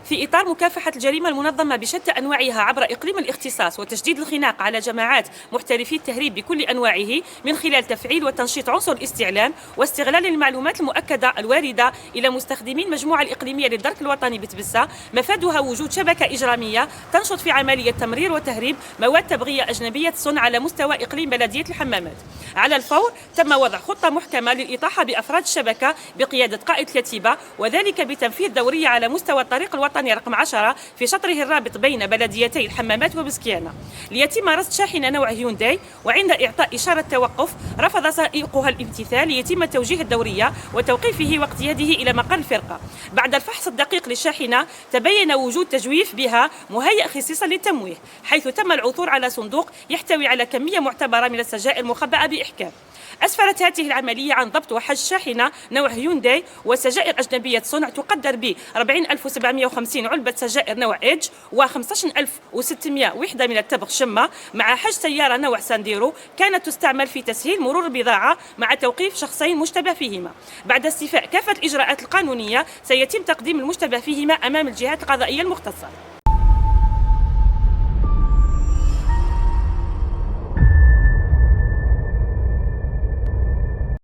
في إطار مكافحة الجريمة المنظمة بشتى أنواعها عبر إقليم الاختصاص وتشديد الخناق على جماعات محترفي التهريب بكل أنواعه من خلال تفعيل وتنشيط عنصر الاستعلام واستغلال المعلومات المؤكدة الواردة إلى مستخدمي المجموعة الإقليمية للدرك الوطني بتبسة، مفادها وجود شبكة إجرامية تنشط في عملية تمرير وتهريب مواد تبغية أجنبية الصنع على مستوى إقليم بلدية الحمامات. على الفور تم وضع خطة محكمة للإطاحة بأفراد الشبكة بقيادة قائد كتيبة، وذلك بتنفيذ دورية على مستوى الطريق الوطني رقم 10 في شطره الرابط بين بلديتي الحمامات وبسكيانة، ليتم رصد شاحنة نوع هيونداي، وعند إعطاء إشارة توقف رفض سائقها الامتثال ليتم توجيه الدورية وتوقيفه واقتياده إلى مقر الفرقة. بعد الفحص الدقيق للشاحنة تبين وجود تجويف بها مهيأ خصيصا للتمويه، حيث تم العثور على صندوق يحتوي على كمية معتبرة من السجائر المخبأة بإحكام. أسفرت هذه العملية عن ضبط وحج شاحنة نوع هيونداي وسجائر أجنبية صنع تقدر ب 40750 علبة سجائر نوع إيدج و15600 وحدة من التبغ شمة، مع حج سيارة نوع سانديرو كانت تستعمل في تسهيل مرور البضاعة مع توقيف شخصين مشتبه فيهما. بعد استيفاء كافة الإجراءات القانونية سيتم تقديم المشتبه فيهما أمام الجهات القضائية المختصة.